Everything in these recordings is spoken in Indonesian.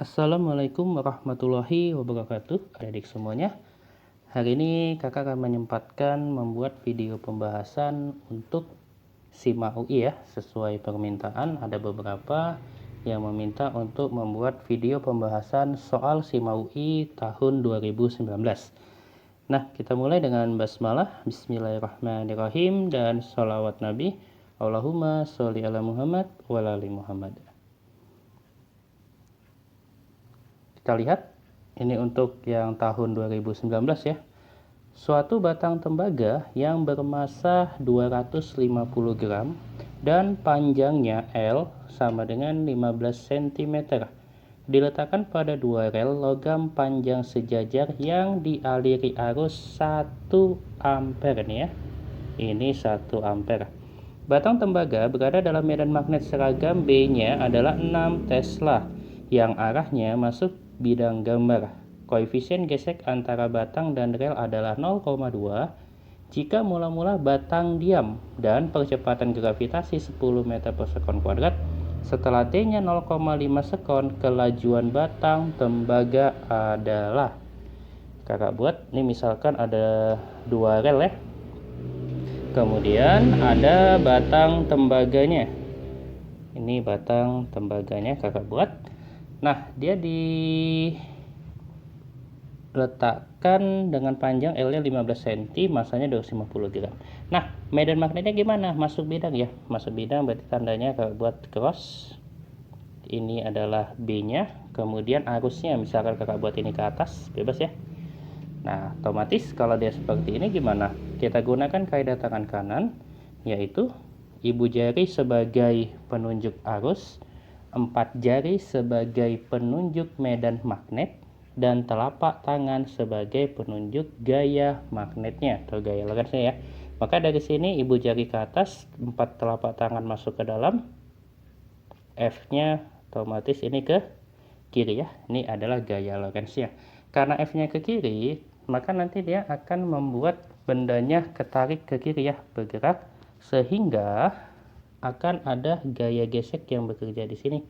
Assalamualaikum warahmatullahi wabarakatuh, adik-adik semuanya. Hari ini kakak akan menyempatkan membuat video pembahasan untuk SIMA UI ya, sesuai permintaan. Ada beberapa yang meminta untuk membuat video pembahasan soal SIMA UI tahun 2019. Nah, kita mulai dengan basmalah, bismillahirrahmanirrahim, dan sholawat Nabi. Allahumma sholli ala Muhammad wa ala ali Muhammad. Kita lihat, ini untuk yang tahun 2019 ya. Suatu batang tembaga yang bermassa 250 gram dan panjangnya L sama dengan 15 cm diletakkan pada dua rel logam panjang sejajar yang dialiri arus 1 ampere nih ya. Ini 1 ampere. Batang tembaga berada dalam medan magnet seragam B-nya adalah 6 Tesla yang arahnya masuk bidang gambar. Koefisien gesek antara batang dan rel adalah 0,2 jika mula-mula batang diam dan percepatan gravitasi 10 meter per sekon kuadrat. Setelah T-nya 0,5 sekon, kelajuan batang tembaga adalah, kakak buat, ini misalkan ada dua rel ya. Kemudian ada batang tembaganya. Ini batang tembaganya kakak buat. Nah, dia diletakkan dengan panjang L-nya 15 cm, masanya 250 gram. Nah, medan magnetnya gimana? Masuk bidang ya. Masuk bidang berarti tandanya kakak buat cross. Ini adalah B-nya. Kemudian arusnya misalkan kakak buat ini ke atas, bebas ya. Nah, otomatis kalau dia seperti ini gimana? Kita gunakan kaidah tangan kanan, yaitu ibu jari sebagai penunjuk arus, 4 jari sebagai penunjuk medan magnet, dan telapak tangan sebagai penunjuk gaya magnetnya atau gaya logensnya ya. Maka dari sini ibu jari ke atas, 4 telapak tangan masuk ke dalam, F-nya otomatis ini ke kiri ya. Ini adalah gaya logensnya. Karena F-nya ke kiri, maka nanti dia akan membuat bendanya ketarik ke kiri ya, bergerak, sehingga akan ada gaya gesek yang bekerja di sini.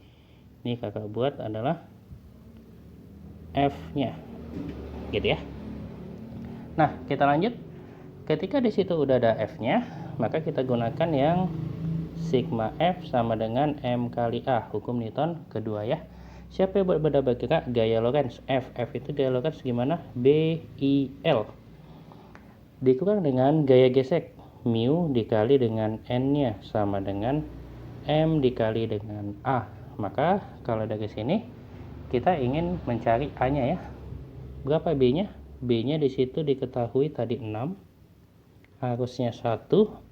Ini kakak buat adalah F-nya, gitu ya. Nah, kita lanjut. Ketika di situ udah ada F-nya, maka kita gunakan yang sigma F sama dengan M kali A, hukum Newton kedua ya. Siapa yang benda bergerak? Gaya Lorentz F. F itu gaya Lorentz gimana? BIL dikurang dengan gaya gesek mu dikali dengan N-nya sama dengan M dikali dengan A. Maka kalau dari sini kita ingin mencari A-nya ya. Berapa B-nya? B-nya di situ diketahui tadi 6. Arusnya 1,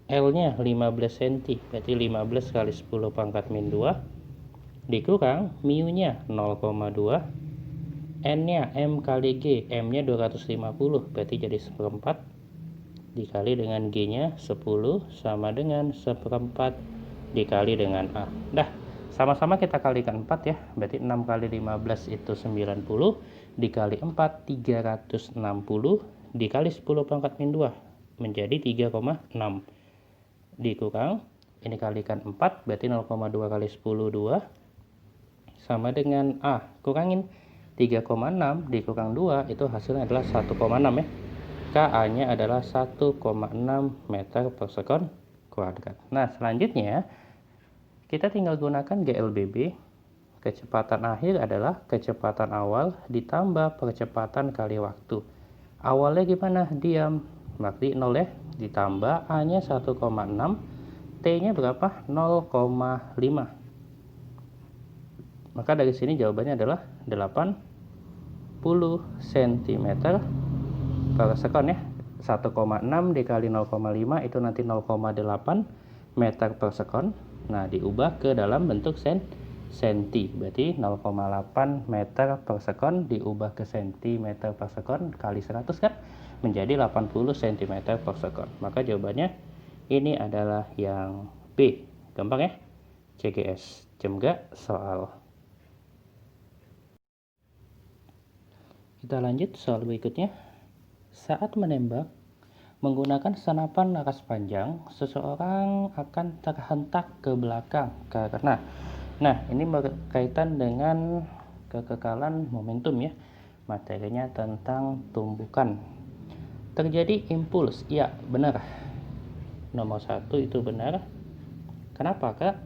L-nya 15 cm. Berarti 15 kali 10 pangkat min 2 dikurang mu-nya 0,2. N-nya M kali G. M-nya 250, berarti jadi 1/4 dikali dengan G-nya 10 sama dengan 1/4 dikali dengan A. Dah, sama-sama kita kalikan 4 ya. Berarti 6 kali 15 itu 90 dikali 4 360 dikali 10 pangkat min 2 menjadi 3,6 dikurang ini kalikan 4 berarti 0,2 kali 10 2 sama dengan A. Kurangin 3,6 dikurang 2 itu hasilnya adalah 1,6 ya. KA-nya adalah 1,6 meter per sekon kuadrat. Nah, selanjutnya kita tinggal gunakan GLBB. Kecepatan akhir adalah kecepatan awal ditambah percepatan kali waktu. Awalnya gimana? Diam. Berarti 0 ya. Ditambah A-nya 1,6. T-nya berapa? 0,5. Maka dari sini jawabannya adalah 80 cm per sekon ya. 1,6 dikali 0,5 itu nanti 0,8 meter per sekon. Nah, diubah ke dalam bentuk senti. Berarti 0,8 meter per sekon diubah ke cm per sekon kali 100 kan menjadi 80 cm per sekon. Maka jawabannya ini adalah yang B. Gampang ya. CGS. Jemga soal. Kita lanjut soal berikutnya. Saat menembak menggunakan senapan laras panjang, seseorang akan terhentak ke belakang karena, nah ini berkaitan dengan kekekalan momentum ya. Materinya tentang tumbukan. Terjadi impuls, ya benar. Nomor 1 itu benar. Kenapa Kak?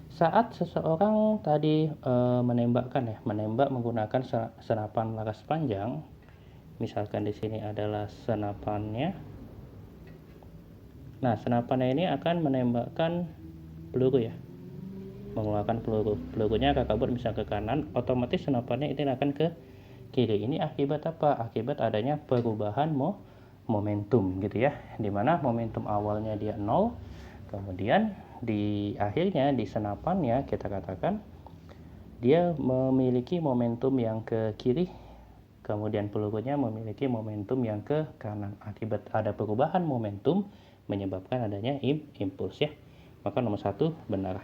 Saat seseorang tadi menembak menggunakan senapan laras panjang, misalkan di sini adalah senapannya. Nah, senapannya ini akan menembakkan peluru ya, mengeluarkan peluru. Pelurunya Kakak buat misal ke kanan, otomatis senapannya itu akan ke kiri. Ini akibat apa? Akibat adanya perubahan momentum gitu ya, dimana momentum awalnya dia 0, kemudian di akhirnya di senapannya kita katakan dia memiliki momentum yang ke kiri, kemudian pelurunya memiliki momentum yang ke kanan. Akibat ada perubahan momentum menyebabkan adanya impuls ya. Maka nomor 1 benar.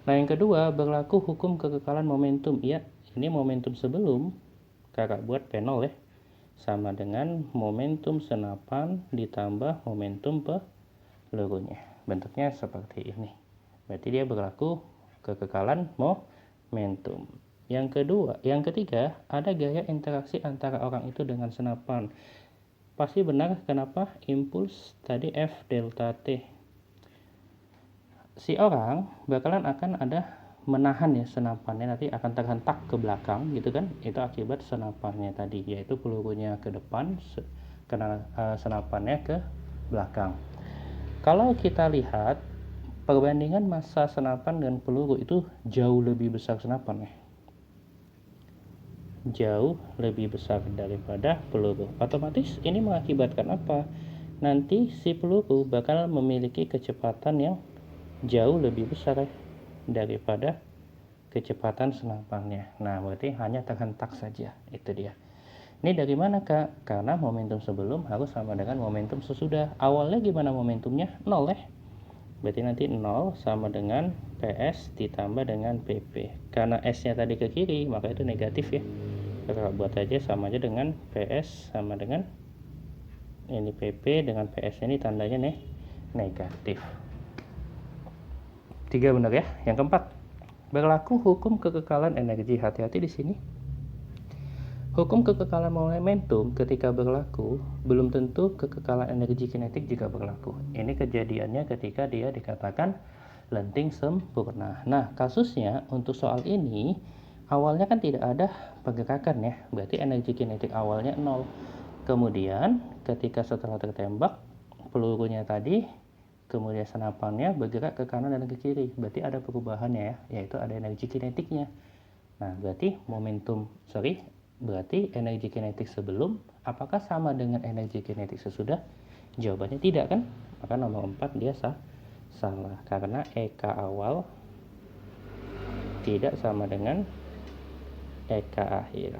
Nah, yang kedua, berlaku hukum kekekalan momentum. Ya, ini momentum sebelum Kakak buat P0 ya, sama dengan momentum senapan ditambah momentum pelurunya. Bentuknya seperti ini. Berarti dia berlaku kekekalan momentum. Yang ketiga, ada gaya interaksi antara orang itu dengan senapan. Pasti benar, kenapa? Impuls tadi F delta T. Si orang bakalan akan ada menahan ya, senapannya nanti akan terhentak ke belakang gitu kan. Itu akibat senapannya tadi, yaitu pelurunya ke depan, karena senapannya ke belakang. Kalau kita lihat perbandingan massa senapan dan peluru itu jauh lebih besar senapan ya. Jauh lebih besar daripada peluru. Otomatis ini mengakibatkan apa? Nanti si peluru bakal memiliki kecepatan yang jauh lebih besar ya, daripada kecepatan senapannya. Nah, berarti hanya terhentak saja. Itu dia. Ini dari mana Kak? Karena momentum sebelum harus sama dengan momentum sesudah. Awalnya gimana momentumnya? 0 ya. Berarti nanti 0 sama dengan PS ditambah dengan PP. Karena S-nya tadi ke kiri, maka itu negatif ya. Kakak buat aja sama aja dengan PS sama dengan ini PP dengan PS ini tandanya negatif. 3 benar ya. Yang keempat, berlaku hukum kekekalan energi. Hati-hati di sini. Hukum kekekalan momentum ketika berlaku, belum tentu kekekalan energi kinetik juga berlaku. Ini kejadiannya ketika dia dikatakan lenting sempurna. Nah, kasusnya untuk soal ini, awalnya kan tidak ada pergerakan ya, berarti energi kinetik awalnya 0. Kemudian ketika setelah tertembak, pelurunya tadi, kemudian senapannya bergerak ke kanan dan ke kiri, berarti ada perubahannya ya, yaitu ada energi kinetiknya. Nah, berarti energi kinetik sebelum apakah sama dengan energi kinetik sesudah? Jawabannya tidak kan? Maka nomor 4 dia salah, karena EK awal tidak sama dengan EK akhir.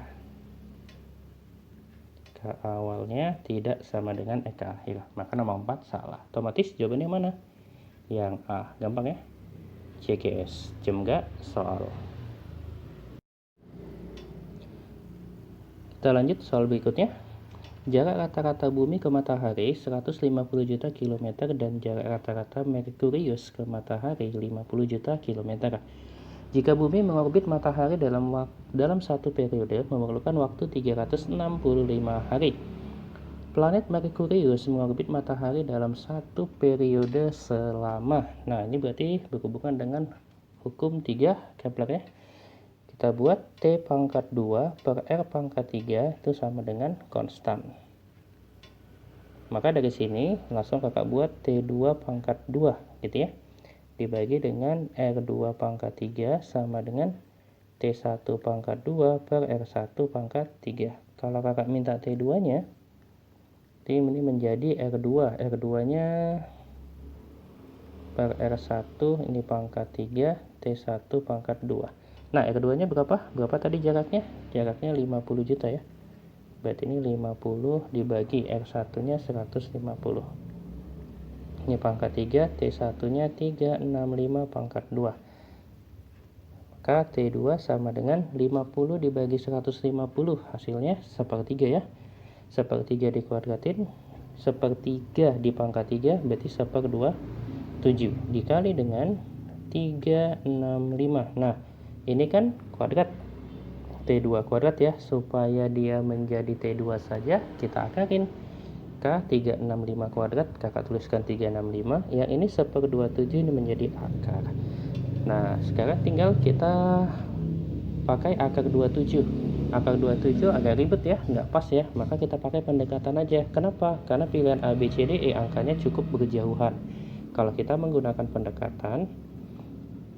EK awalnya tidak sama dengan EK akhir, maka nomor 4 salah. Otomatis jawabannya mana? Yang A. Gampang ya. CGS, jam enggak soal. Kita lanjut soal berikutnya. Jarak rata-rata bumi ke matahari 150 juta kilometer dan jarak rata-rata Merkurius ke matahari 50 juta kilometer. Jika bumi mengorbit matahari dalam satu periode memerlukan waktu 365 hari. Planet Merkurius mengorbit matahari dalam satu periode selama. Nah, ini berarti berhubungan dengan hukum 3 Kepler ya. Kita buat T pangkat 2 per R pangkat 3 itu sama dengan konstan. Maka dari sini langsung kakak buat T2 pangkat 2 gitu ya. Dibagi dengan R2 pangkat 3 sama dengan T1 pangkat 2 per R1 pangkat 3. Kalau kakak minta T2 nya, ini menjadi R2. R2 nya per R1 ini pangkat 3, T1 pangkat 2. Nah, R2 nya berapa? Berapa tadi jaraknya? Jaraknya 50 juta ya. Berarti ini 50 dibagi R1 nya 150. Ini pangkat 3, T1 nya 365 pangkat 2. Maka T2 sama dengan 50 dibagi 150. Hasilnya sepertiga ya. Sepertiga dikuadratin, sepertiga di pangkat 3 berarti 1/27 dikali dengan 365. Nah, ini kan kuadrat. T2 kuadrat ya, supaya dia menjadi T2 saja kita akarin. K365 kuadrat, kakak tuliskan 365, yang ini 1/27 ini menjadi akar. Nah sekarang tinggal kita pakai akar 27. Akar 27 agak ribet ya, nggak pas ya, maka kita pakai pendekatan aja. Kenapa? Karena pilihan A, B, C, D, E angkanya cukup berjauhan. Kalau kita menggunakan pendekatan,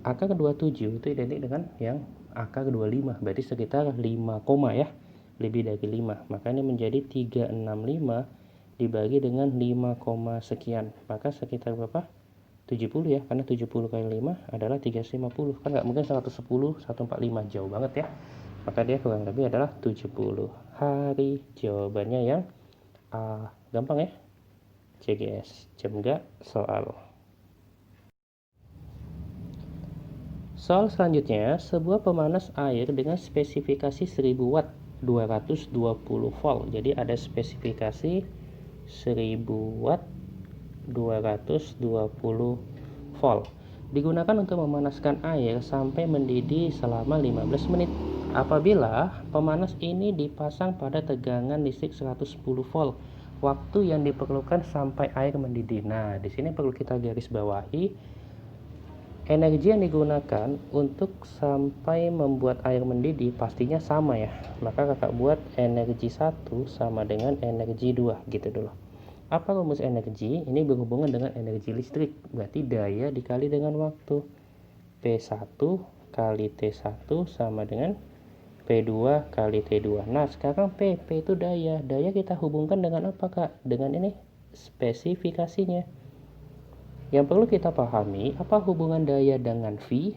akar 27 itu identik dengan yang akar 25, berarti sekitar 5 koma ya, lebih dari 5. Maka ini menjadi 365 dibagi dengan 5, sekian, maka sekitar berapa? 70 ya, karena 70 kali 5 adalah 350, kan nggak mungkin 110, 145, jauh banget ya, maka dia kurang lebih adalah 70 hari. Jawabannya yang A. Gampang ya, CGS, jam enggak soal. Soal selanjutnya, sebuah pemanas air dengan spesifikasi 1000 watt 220 volt. Jadi ada spesifikasi 1000 watt 220 volt. Digunakan untuk memanaskan air sampai mendidih selama 15 menit. Apabila pemanas ini dipasang pada tegangan listrik 110 volt, waktu yang diperlukan sampai air mendidih. Nah, di sini perlu kita garis bawahi energi yang digunakan untuk sampai membuat air mendidih pastinya sama ya. Maka kakak buat energi 1 sama dengan energi 2 gitu dulu. Apa rumus energi? Ini berhubungan dengan energi listrik, berarti daya dikali dengan waktu. P1 kali T1 sama dengan P2 kali T2. Nah sekarang P itu daya. Daya kita hubungkan dengan apa kak? Dengan ini spesifikasinya. Yang perlu kita pahami, apa hubungan daya dengan V?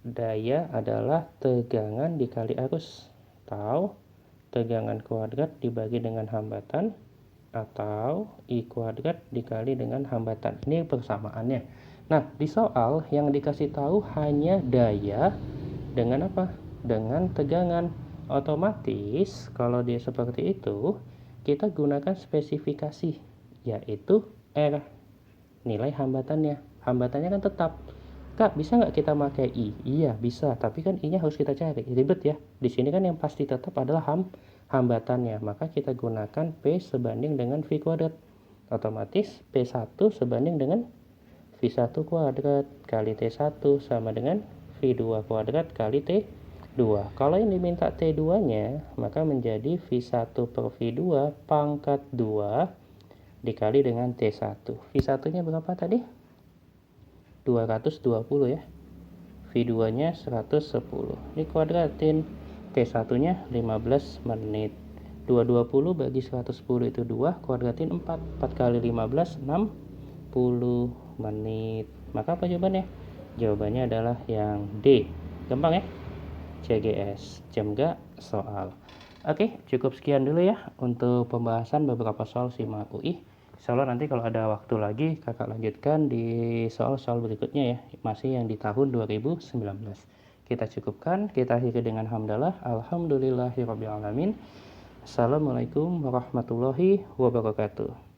Daya adalah tegangan dikali arus, atau tegangan kuadrat dibagi dengan hambatan, atau I kuadrat dikali dengan hambatan. Ini persamaannya. Nah, di soal yang dikasih tahu hanya daya dengan apa? Dengan tegangan. Otomatis kalau dia seperti itu, kita gunakan spesifikasi, yaitu R. Nilai hambatannya kan tetap. Kak, bisa nggak kita pakai I? Iya bisa, tapi kan I nya harus kita cari, ribet ya. Di sini kan yang pasti tetap adalah hambatannya, maka kita gunakan P sebanding dengan V kuadrat. Otomatis P1 sebanding dengan V1 kuadrat kali T1 sama dengan V2 kuadrat kali T2. Kalau yang diminta T2 nya, maka menjadi V1 per V2 pangkat 2 dikali dengan T1. V1 nya berapa tadi? 220 ya. V2 nya 110. Dikuadratin. T1 nya 15 menit. 220 bagi 110 itu 2, kuadratin 4. 4 kali 15 60 menit. Maka apa jawabannya? Jawabannya adalah yang D. Gampang ya? CGS. Jam enggak soal. Oke, cukup sekian dulu ya untuk pembahasan beberapa soal SIMAK UI. Insyaallah nanti kalau ada waktu lagi kakak lanjutkan di soal-soal berikutnya ya, masih yang di tahun 2019. Kita cukupkan, kita akhiri dengan hamdalah, alhamdulillahirabbil alamin. Assalamualaikum warahmatullahi wabarakatuh.